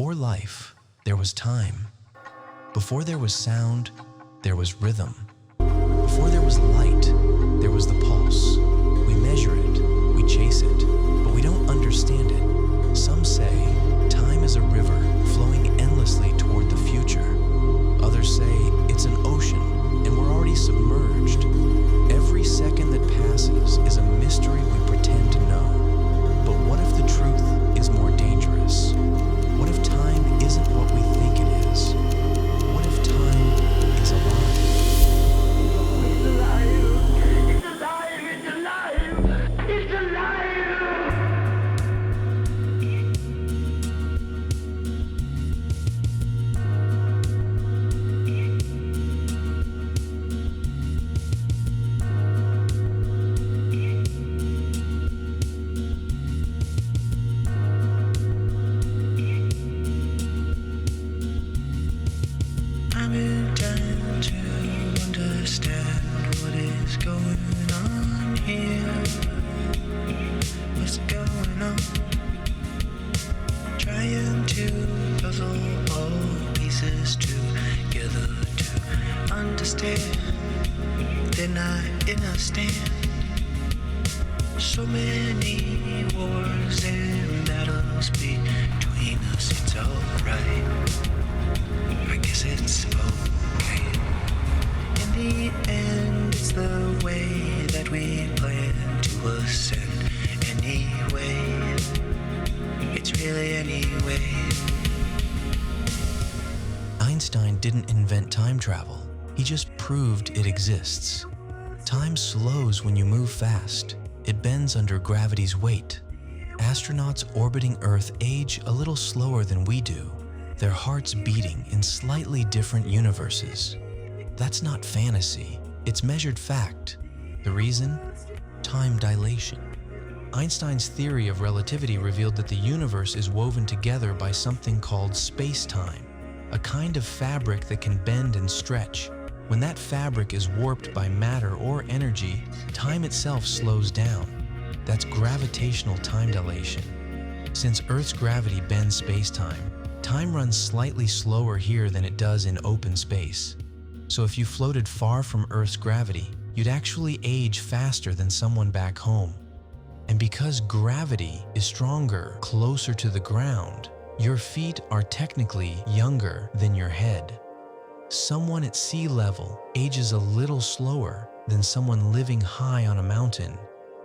Before life, there was time. Before there was sound, there was rhythm. Before there was light, there was the pulse. We measure it, we chase it, but we don't understand it. Some say time is a river flowing endlessly toward the future. Others say it's an ocean and we're already submerged. Every second that passes is a mystery we pretend to know. But what if the truth is more dangerous? What if time isn't what we think it is? What if time is alive? It's alive! It's alive! It's alive! It's alive! I'm in time to understand what is going on here. What's going on? Trying to puzzle all pieces together to understand. Then I understand. So many wars and battles between us. It's alright. I guess it's okay. In the end, it's the way that we plan to ascend. Anyway, it's really anyway. Einstein didn't invent time travel. He just proved it exists. Time slows when you move fast. It bends under gravity's weight. Astronauts orbiting Earth age a little slower than we do, their hearts beating in slightly different universes. That's not fantasy, it's measured fact. The reason? Time dilation. Einstein's theory of relativity revealed that the universe is woven together by something called space-time, a kind of fabric that can bend and stretch. When that fabric is warped by matter or energy, time itself slows down. That's gravitational time dilation. Since Earth's gravity bends space-time, time runs slightly slower here than it does in open space. So if you floated far from Earth's gravity, you'd actually age faster than someone back home. And because gravity is stronger closer to the ground, your feet are technically younger than your head. Someone at sea level ages a little slower than someone living high on a mountain,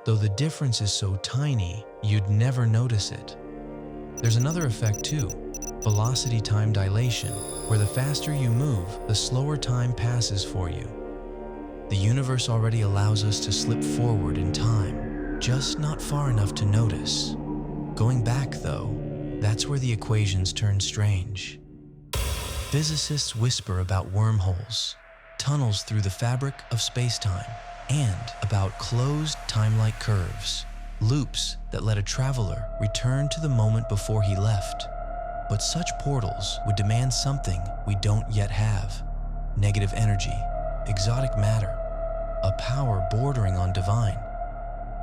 though the difference is so tiny, you'd never notice it. There's another effect too, velocity time dilation, where the faster you move, the slower time passes for you. The universe already allows us to slip forward in time, just not far enough to notice. Going back though, that's where the equations turn strange. Physicists whisper about wormholes, tunnels through the fabric of space-time, and about closed time-like curves, loops that let a traveler return to the moment before he left. But such portals would demand something we don't yet have: negative energy, exotic matter, a power bordering on divine.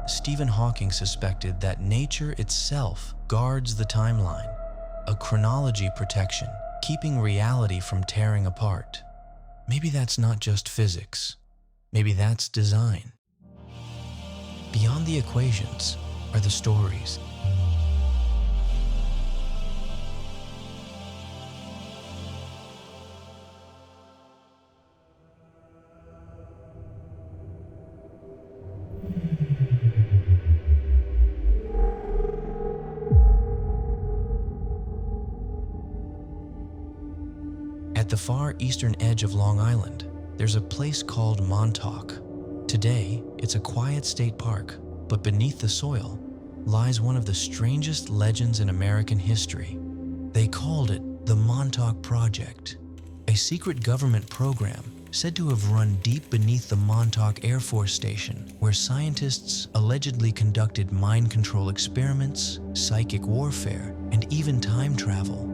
Stephen Hawking suspected that nature itself guards the timeline, a chronology protection, keeping reality from tearing apart. Maybe that's not just physics. Maybe that's design. Beyond the equations are the stories. At the far eastern edge of Long Island, there's a place called Montauk. Today, it's a quiet state park, but beneath the soil lies one of the strangest legends in American history. They called it the Montauk Project, a secret government program said to have run deep beneath the Montauk Air Force Station, where scientists allegedly conducted mind control experiments, psychic warfare, and even time travel.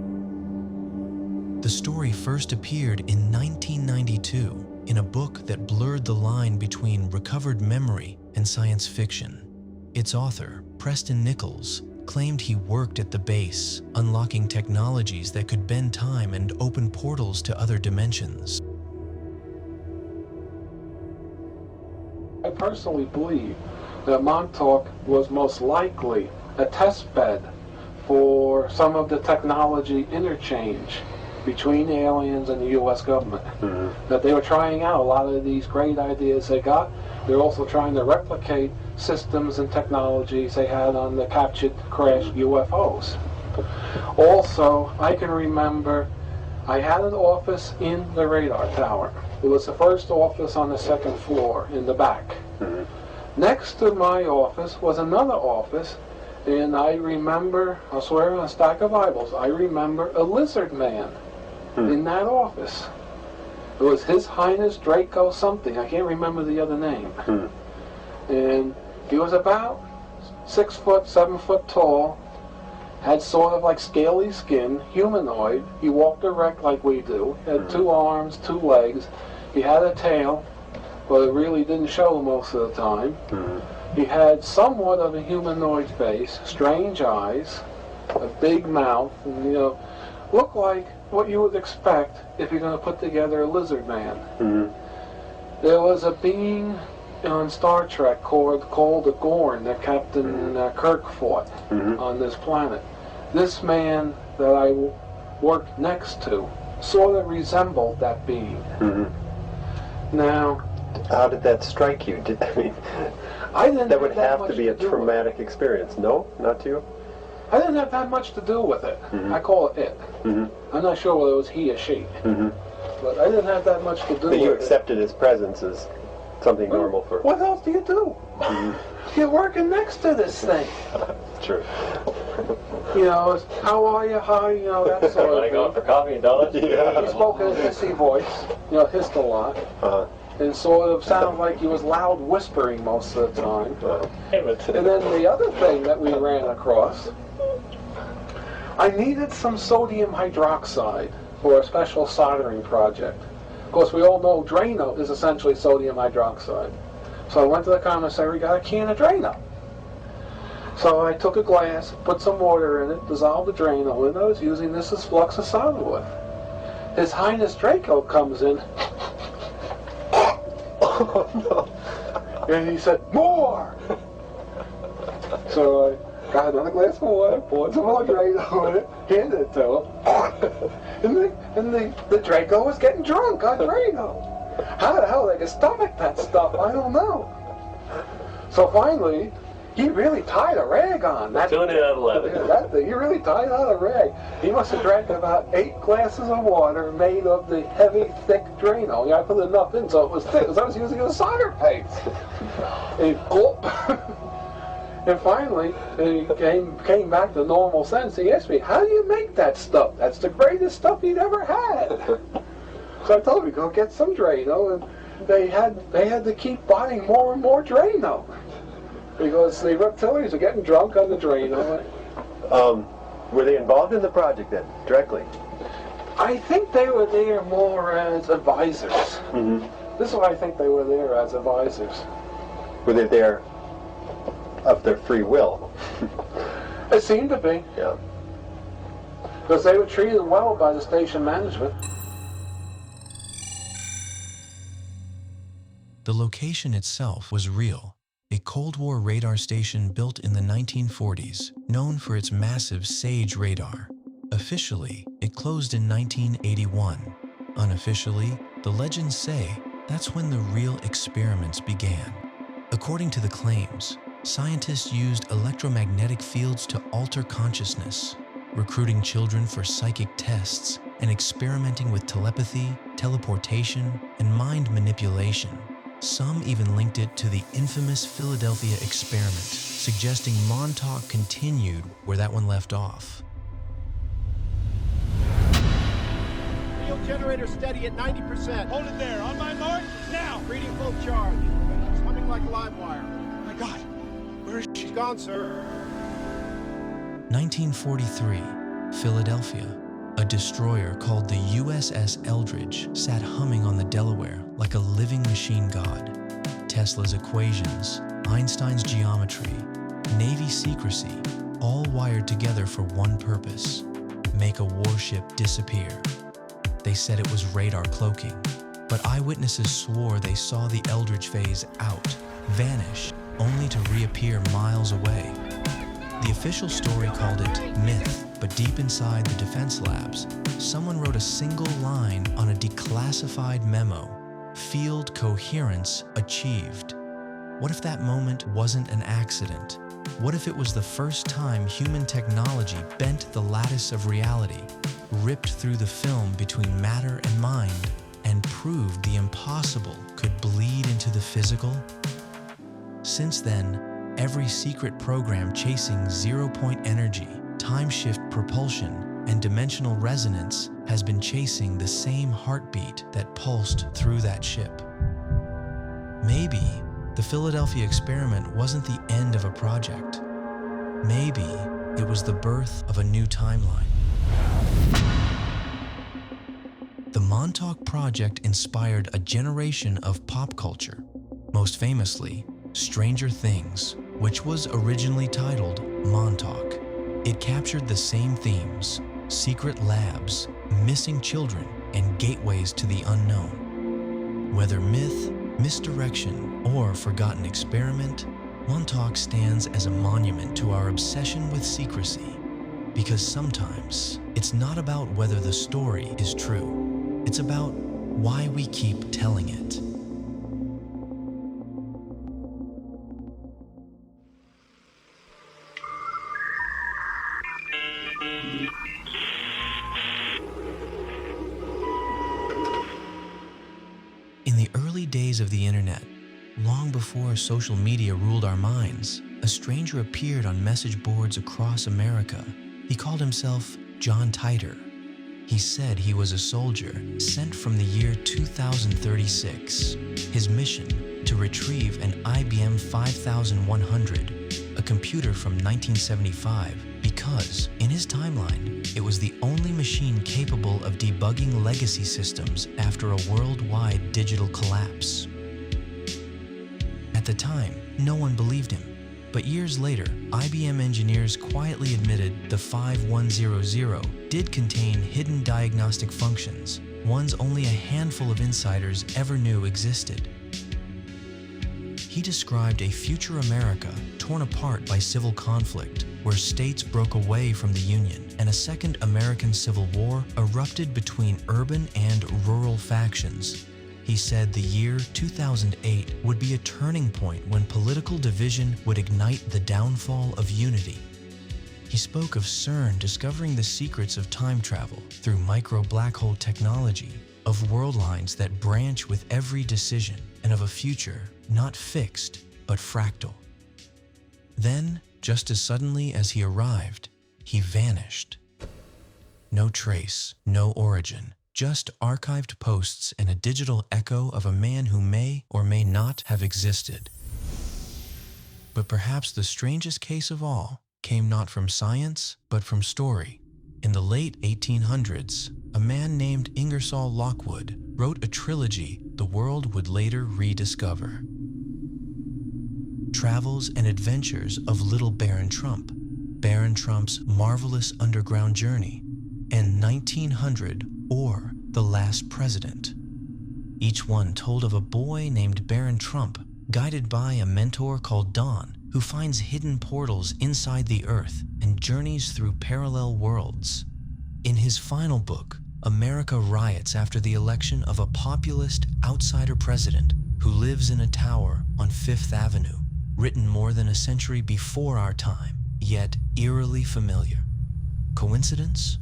The story first appeared in 1992 in a book that blurred the line between recovered memory and science fiction. Its author, Preston Nichols, claimed he worked at the base, unlocking technologies that could bend time and open portals to other dimensions. I personally believe that Montauk was most likely a test bed for some of the technology interchange between the aliens and the U.S. government. That they were trying out a lot of these great ideas they got. They're also trying to replicate systems and technologies they had on the captured, crashed UFOs. Also, I can remember I had an office in the radar tower. It was the first office on the second floor in the back. Next to my office was another office, and I remember, I swear on a stack of Bibles, I remember a lizard man in that office. It was His Highness Draco something, I can't remember the other name. And he was about 6 foot, 7 foot tall, had sort of like scaly skin, humanoid. He walked erect like we do, had 2 arms, 2 legs. He had a tail, but it really didn't show most of the time. He had somewhat of a humanoid face, strange eyes, a big mouth, and, you know, looked like what you would expect if you're going to put together a lizard man. There was a being on Star Trek called the Gorn that Captain Kirk fought on this planet. This man that I worked next to sort of resembled that being. Now, how did that strike you? I didn't that would have have to be a traumatic experience. No, not to you? I didn't have that much to do with it. I call it it. I'm not sure whether it was he or she. But I didn't have that much to do with it. But you accepted his presence as something normal for... What else do you do? You're working next to this thing. True. You know, it's, how are you? Hi, you know, that sort of thing. Go out for coffee and donuts? Yeah. He spoke in a hissy voice, you know, hissed a lot. And sort of sounded like he was loud whispering most of the time. And then the other thing that we ran across, I needed some sodium hydroxide for a special soldering project. Of course, we all know Drano is essentially sodium hydroxide. So I went to the commissary, got a can of Drano. So I took a glass, put some water in it, dissolved the Drano in it. I was using this as flux of solid wood. His Highness Draco comes in. Oh, no. And he said, "More!" So I got another glass of water, poured some more Draco in it, handed it to him. and the Draco was getting drunk on Draco. How the hell they could stomach that stuff, I don't know. So finally, he really tied a rag on. Doing it out of 11. That thing, he really tied on a rag. He must have drank about 8 glasses of water made of the heavy, thick Drano. Yeah, I put enough in so it was thick, because I was using it as solder paste. And gulp. And finally, he came back to normal sense. He asked me, "How do you make that stuff? That's the greatest stuff he'd ever had." So I told him, "Go get some Drano," and they had to keep buying more and more Drano. Because the reptilians are getting drunk on the Drano. Were they involved in the project then, directly? I think they were there more as advisors. This is why I think they were there as advisors. Were they there of their free will? It seemed to be. Yeah. Because they were treated well by the station management. The location itself was real. A Cold War radar station built in the 1940s, known for its massive SAGE radar. Officially, it closed in 1981. Unofficially, the legends say that's when the real experiments began. According to the claims, scientists used electromagnetic fields to alter consciousness, recruiting children for psychic tests and experimenting with telepathy, teleportation, and mind manipulation. Some even linked it to the infamous Philadelphia experiment, suggesting Montauk continued where that one left off. Field generator steady at 90%. Hold it there. On my mark, now. Reading full charge. It's humming like a live wire. Oh my God. Where is she? She's gone, sir. 1943, Philadelphia. A destroyer called the USS Eldridge sat humming on the Delaware like a living machine god. Tesla's equations, Einstein's geometry, Navy secrecy, all wired together for one purpose: make a warship disappear. They said it was radar cloaking, but eyewitnesses swore they saw the Eldridge phase out, vanish, only to reappear miles away. The official story called it myth, but deep inside the defense labs, someone wrote a single line on a declassified memo: field coherence achieved. What if that moment wasn't an accident? What if it was the first time human technology bent the lattice of reality, ripped through the film between matter and mind, and proved the impossible could bleed into the physical? Since then, every secret program chasing zero-point energy, time-shift propulsion, and dimensional resonance has been chasing the same heartbeat that pulsed through that ship. Maybe the Philadelphia experiment wasn't the end of a project. Maybe it was the birth of a new timeline. The Montauk project inspired a generation of pop culture, most famously Stranger Things, which was originally titled Montauk. It captured the same themes: secret labs, missing children, and gateways to the unknown. Whether myth, misdirection, or forgotten experiment, Montauk stands as a monument to our obsession with secrecy. Because sometimes it's not about whether the story is true, it's about why we keep telling it. In the early days of the internet, long before social media ruled our minds, a stranger appeared on message boards across America. He called himself John Titor. He said he was a soldier sent from the year 2036. His mission: to retrieve an IBM 5100, a computer from 1975, because, in his timeline, it was the only machine capable of debugging legacy systems after a worldwide digital collapse. At the time, no one believed him, but years later, IBM engineers quietly admitted the 5100 did contain hidden diagnostic functions, ones only a handful of insiders ever knew existed. He described a future America torn apart by civil conflict, where states broke away from the Union, and a second American Civil War erupted between urban and rural factions. He said the year 2008 would be a turning point when political division would ignite the downfall of unity. He spoke of CERN discovering the secrets of time travel through micro black hole technology, of world lines that branch with every decision, and of a future not fixed but fractal. Then, just as suddenly as he arrived, he vanished. No trace, no origin, just archived posts and a digital echo of a man who may or may not have existed. But perhaps the strangest case of all came not from science, but from story. In the late 1800s, a man named Ingersoll Lockwood wrote a trilogy the world would later rediscover. Travels and Adventures of Little Baron Trump, Baron Trump's Marvelous Underground Journey, and 1900, or The Last President. Each one told of a boy named Baron Trump, guided by a mentor called Don, who finds hidden portals inside the Earth and journeys through parallel worlds. In his final book, America riots after the election of a populist outsider president who lives in a tower on Fifth Avenue, written more than a century before our time, yet eerily familiar. Coincidence?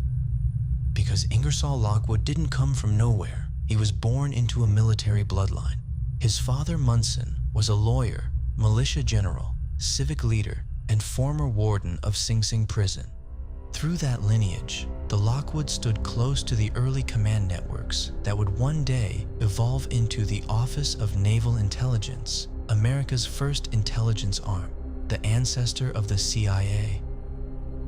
Because Ingersoll Lockwood didn't come from nowhere. He was born into a military bloodline. His father, Munson, was a lawyer, militia general, civic leader, and former warden of Sing Sing prison. Through that lineage, the Lockwoods stood close to the early command networks that would one day evolve into the Office of Naval Intelligence, America's first intelligence arm, the ancestor of the CIA.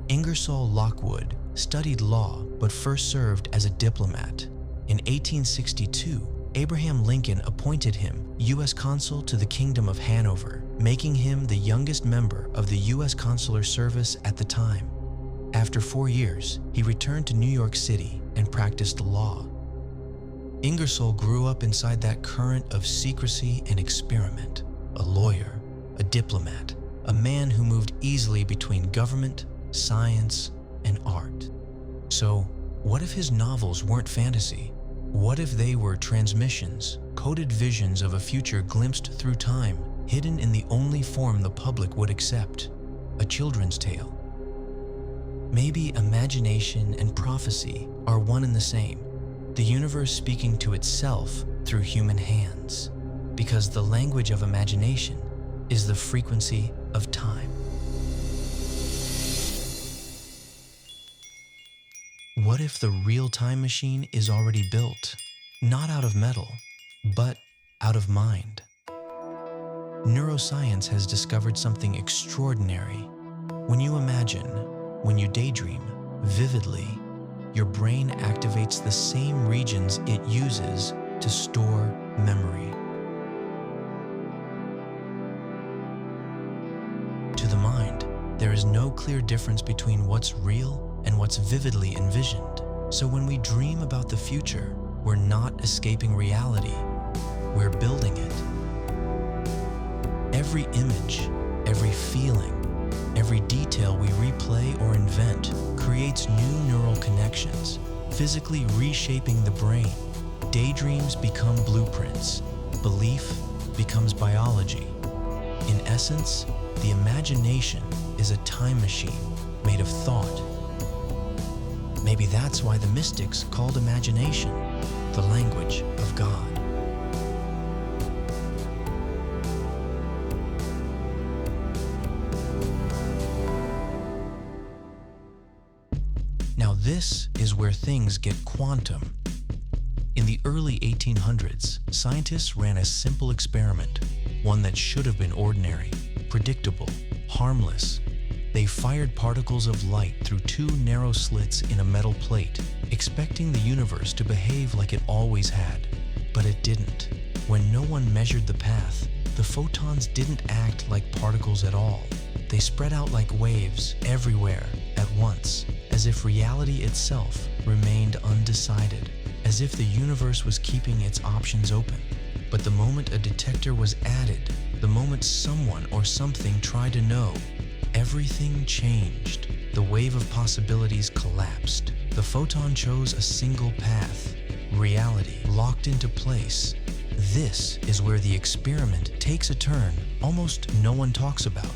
Ingersoll Lockwood studied law but first served as a diplomat. In 1862, Abraham Lincoln appointed him U.S. Consul to the Kingdom of Hanover, making him the youngest member of the U.S. Consular Service at the time. After 4 years, he returned to New York City and practiced law. Ingersoll grew up inside that current of secrecy and experiment, a lawyer, a diplomat, a man who moved easily between government, science, and art. So, what if his novels weren't fantasy? What if they were transmissions, coded visions of a future glimpsed through time, hidden in the only form the public would accept, a children's tale? Maybe imagination and prophecy are one and the same, the universe speaking to itself through human hands, because the language of imagination is the frequency of time. What if the real time machine is already built, not out of metal, but out of mind? Neuroscience has discovered something extraordinary. When you imagine, when you daydream vividly, your brain activates the same regions it uses to store memory. To the mind, there is no clear difference between what's real and what's vividly envisioned. So when we dream about the future, we're not escaping reality, we're building it. Every image, every feeling, every detail we replay or invent creates new neural connections, physically reshaping the brain. Daydreams become blueprints, belief becomes biology. In essence, the imagination is a time machine made of thought. Maybe that's why the mystics called imagination the language of God. Now this is where things get quantum. In the early 1800s, scientists ran a simple experiment, one that should have been ordinary, predictable, harmless. They fired particles of light through two narrow slits in a metal plate, expecting the universe to behave like it always had. But it didn't. When no one measured the path, the photons didn't act like particles at all. They spread out like waves everywhere at once, as if reality itself remained undecided, as if the universe was keeping its options open. But the moment a detector was added, the moment someone or something tried to know, everything changed. The wave of possibilities collapsed. The photon chose a single path. Reality locked into place. This is where the experiment takes a turn almost no one talks about.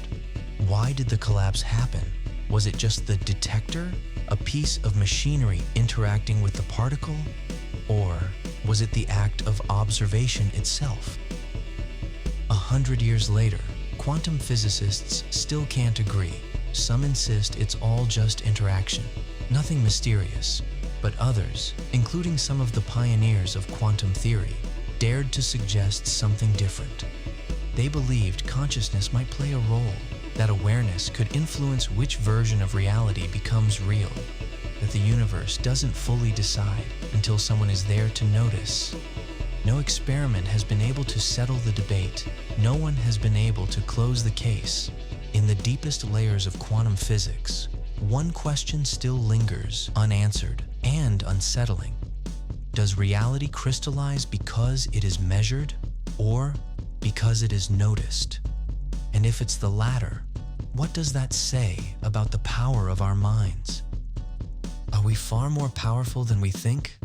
Why did the collapse happen? Was it just the detector, a piece of machinery interacting with the particle? Or was it the act of observation itself? 100 years later, quantum physicists still can't agree. Some insist it's all just interaction, nothing mysterious. But others, including some of the pioneers of quantum theory, dared to suggest something different. They believed consciousness might play a role, that awareness could influence which version of reality becomes real, that the universe doesn't fully decide until someone is there to notice. No experiment has been able to settle the debate. No one has been able to close the case. In the deepest layers of quantum physics, one question still lingers unanswered and unsettling. Does reality crystallize because it is measured, or because it is noticed? And if it's the latter, what does that say about the power of our minds? Are we far more powerful than we think?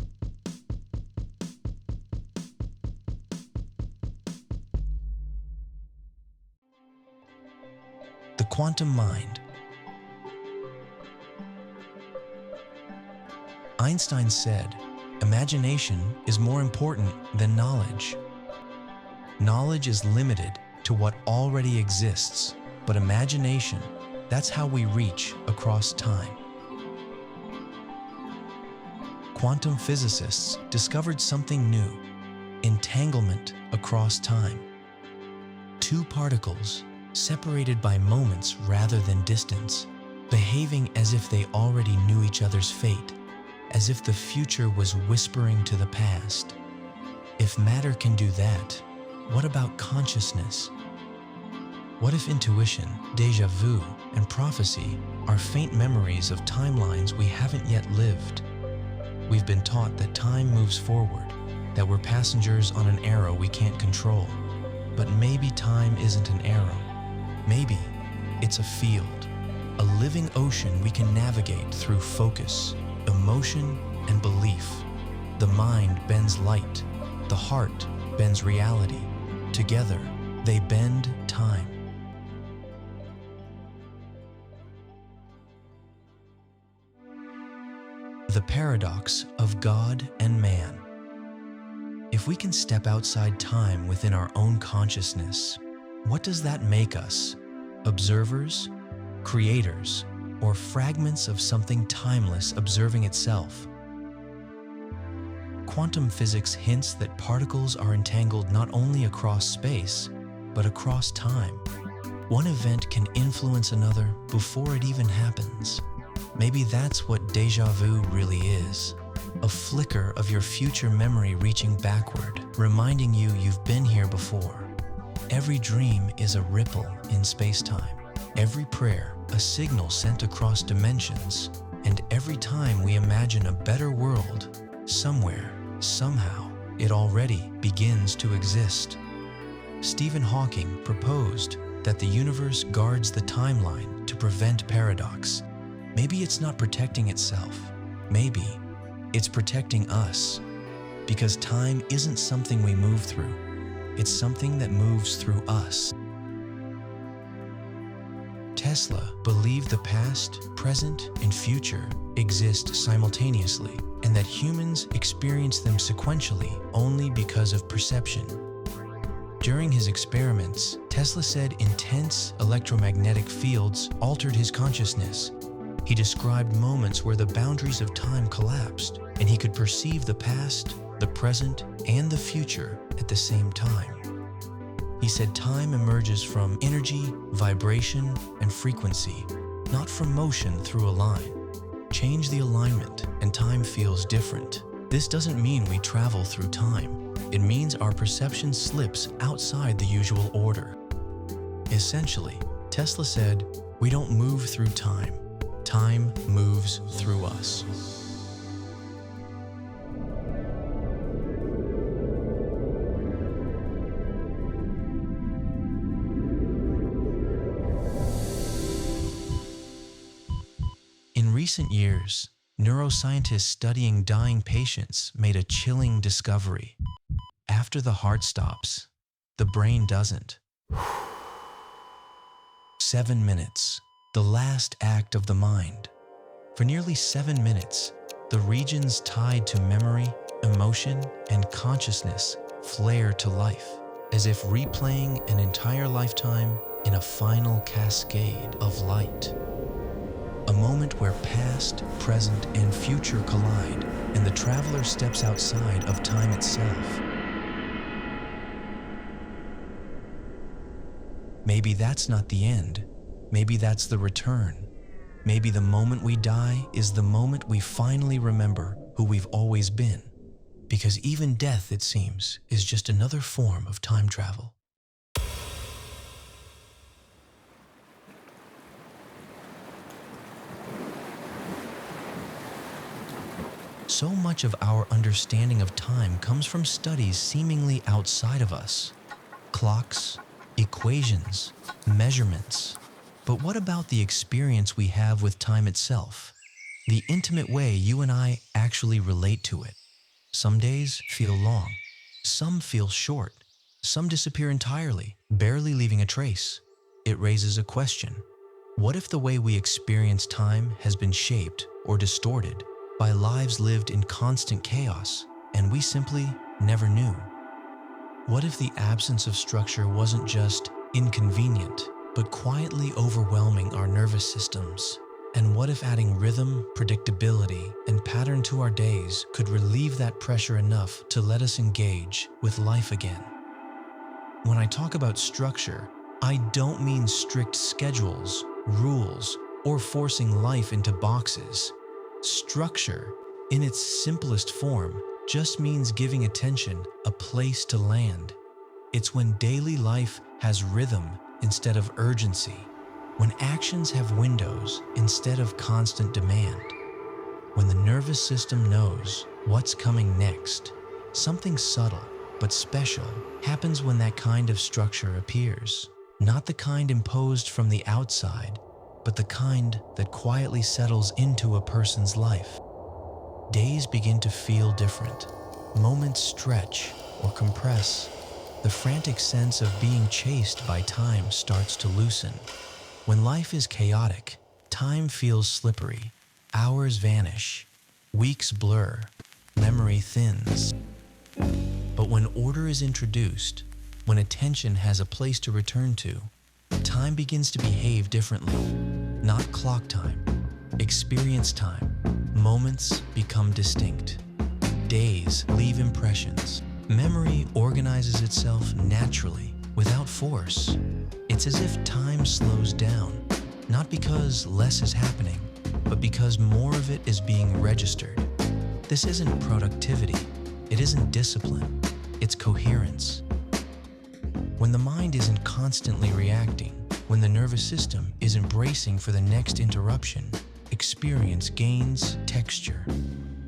The quantum mind. Einstein said, "Imagination is more important than knowledge." Knowledge is limited to what already exists, but imagination, that's how we reach across time. Quantum physicists discovered something new, entanglement across time. Two particles, separated by moments rather than distance, behaving as if they already knew each other's fate, as if the future was whispering to the past. If matter can do that, what about consciousness? What if intuition, déjà vu, and prophecy are faint memories of timelines we haven't yet lived? We've been taught that time moves forward, that we're passengers on an arrow we can't control. But maybe time isn't an arrow. Maybe it's a field, a living ocean we can navigate through focus, emotion, and belief. The mind bends light, the heart bends reality. Together, they bend time. The paradox of God and man. If we can step outside time within our own consciousness, what does that make us? Observers, creators, or fragments of something timeless observing itself? Quantum physics hints that particles are entangled not only across space, but across time. One event can influence another before it even happens. Maybe that's what déjà vu really is. A flicker of your future memory reaching backward, reminding you you've been here before. Every dream is a ripple in space-time. Every prayer, a signal sent across dimensions. And every time we imagine a better world, somewhere, somehow, it already begins to exist. Stephen Hawking proposed that the universe guards the timeline to prevent paradox. Maybe it's not protecting itself. Maybe it's protecting us. Because time isn't something we move through. It's something that moves through us. Tesla believed the past, present, and future exist simultaneously, and that humans experience them sequentially only because of perception. During his experiments, Tesla said intense electromagnetic fields altered his consciousness. He described moments where the boundaries of time collapsed, and he could perceive the past, the present, and the future at the same time. He said time emerges from energy, vibration, and frequency, not from motion through a line. Change the alignment, and time feels different. This doesn't mean we travel through time. It means our perception slips outside the usual order. Essentially, Tesla said, we don't move through time. Time moves through us. In recent years, neuroscientists studying dying patients made a chilling discovery. After the heart stops, the brain doesn't. 7 minutes. The last act of the mind. For nearly 7 minutes, the regions tied to memory, emotion, and consciousness flare to life, as if replaying an entire lifetime in a final cascade of light. A moment where past, present, and future collide, and the traveler steps outside of time itself. Maybe that's not the end. Maybe that's the return. Maybe the moment we die is the moment we finally remember who we've always been. Because even death, it seems, is just another form of time travel. So much of our understanding of time comes from studies seemingly outside of us. Clocks, equations, measurements. But what about the experience we have with time itself? The intimate way you and I actually relate to it. Some days feel long. Some feel short. Some disappear entirely, barely leaving a trace. It raises a question. What if the way we experience time has been shaped or distorted by lives lived in constant chaos, and we simply never knew? What if the absence of structure wasn't just inconvenient, but quietly overwhelming our nervous systems? And what if adding rhythm, predictability, and pattern to our days could relieve that pressure enough to let us engage with life again? When I talk about structure, I don't mean strict schedules, rules, or forcing life into boxes. Structure, in its simplest form, just means giving attention a place to land. It's when daily life has rhythm instead of urgency, when actions have windows instead of constant demand, when the nervous system knows what's coming next. Something subtle but special happens when that kind of structure appears. Not the kind imposed from the outside, but the kind that quietly settles into a person's life. Days begin to feel different. Moments stretch or compress. The frantic sense of being chased by time starts to loosen. When life is chaotic, time feels slippery. Hours vanish. Weeks blur. Memory thins. But when order is introduced, when attention has a place to return to, time begins to behave differently. Not clock time, experience time. Moments become distinct. Days leave impressions. Memory organizes itself naturally, without force. It's as if time slows down, not because less is happening, but because more of it is being registered. This isn't productivity. It isn't discipline. It's coherence. When the mind isn't constantly reacting, when the nervous system isn't bracing for the next interruption, experience gains texture.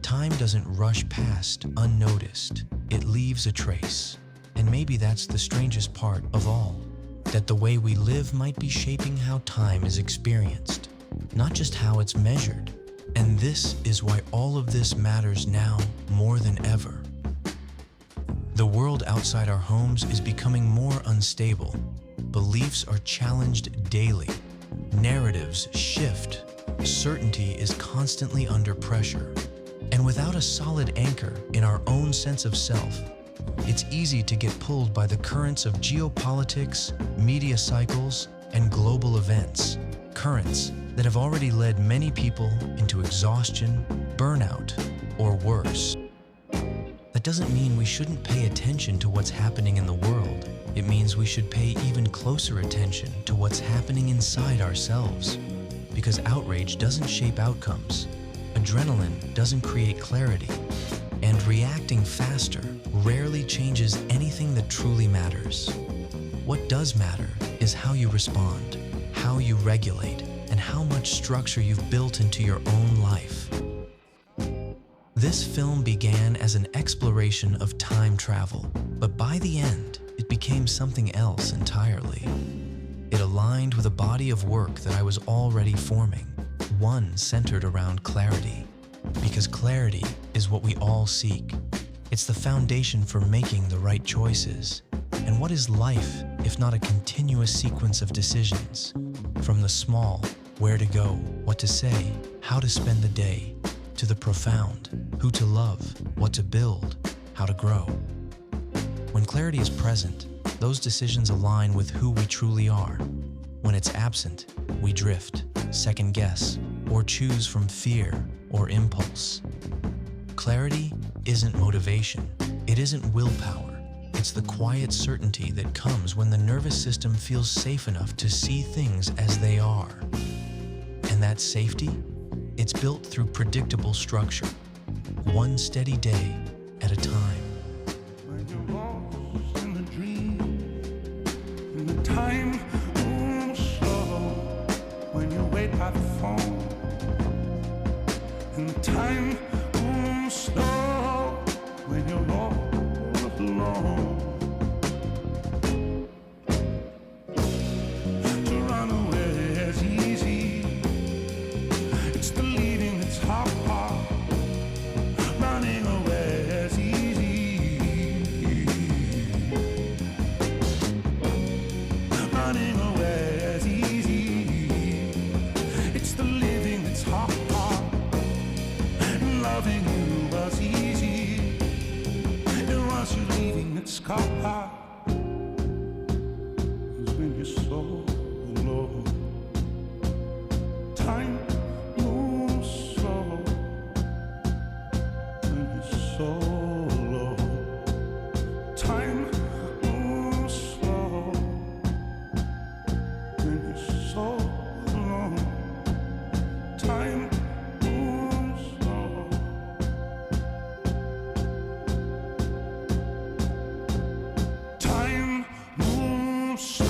Time doesn't rush past unnoticed. It leaves a trace. And maybe that's the strangest part of all, that the way we live might be shaping how time is experienced, not just how it's measured. And this is why all of this matters now more than ever. The world outside our homes is becoming more unstable. Beliefs are challenged daily. Narratives shift. Certainty is constantly under pressure. And without a solid anchor in our own sense of self, it's easy to get pulled by the currents of geopolitics, media cycles, and global events. Currents that have already led many people into exhaustion, burnout, or worse. That doesn't mean we shouldn't pay attention to what's happening in the world. It means we should pay even closer attention to what's happening inside ourselves. Because outrage doesn't shape outcomes. Adrenaline doesn't create clarity. And reacting faster rarely changes anything that truly matters. What does matter is how you respond, how you regulate, and how much structure you've built into your own life. This film began as an exploration of time travel, but by the end, it became something else entirely. It aligned with a body of work that I was already forming, one centered around clarity. Because clarity is what we all seek. It's the foundation for making the right choices. And what is life if not a continuous sequence of decisions? From the small, where to go, what to say, how to spend the day, to the profound, who to love, what to build, how to grow. When clarity is present, those decisions align with who we truly are. When it's absent, we drift, second guess, or choose from fear or impulse. Clarity isn't motivation. It isn't willpower. It's the quiet certainty that comes when the nervous system feels safe enough to see things as they are. And that safety? It's built through predictable structure, one steady day at a time. When you're lost in a dream, and the time moves slow, when you wait by the phone, and the time moves slow, when you're all alone. To run away is easy. It's the leaving that's hard. Running away is easy. slow.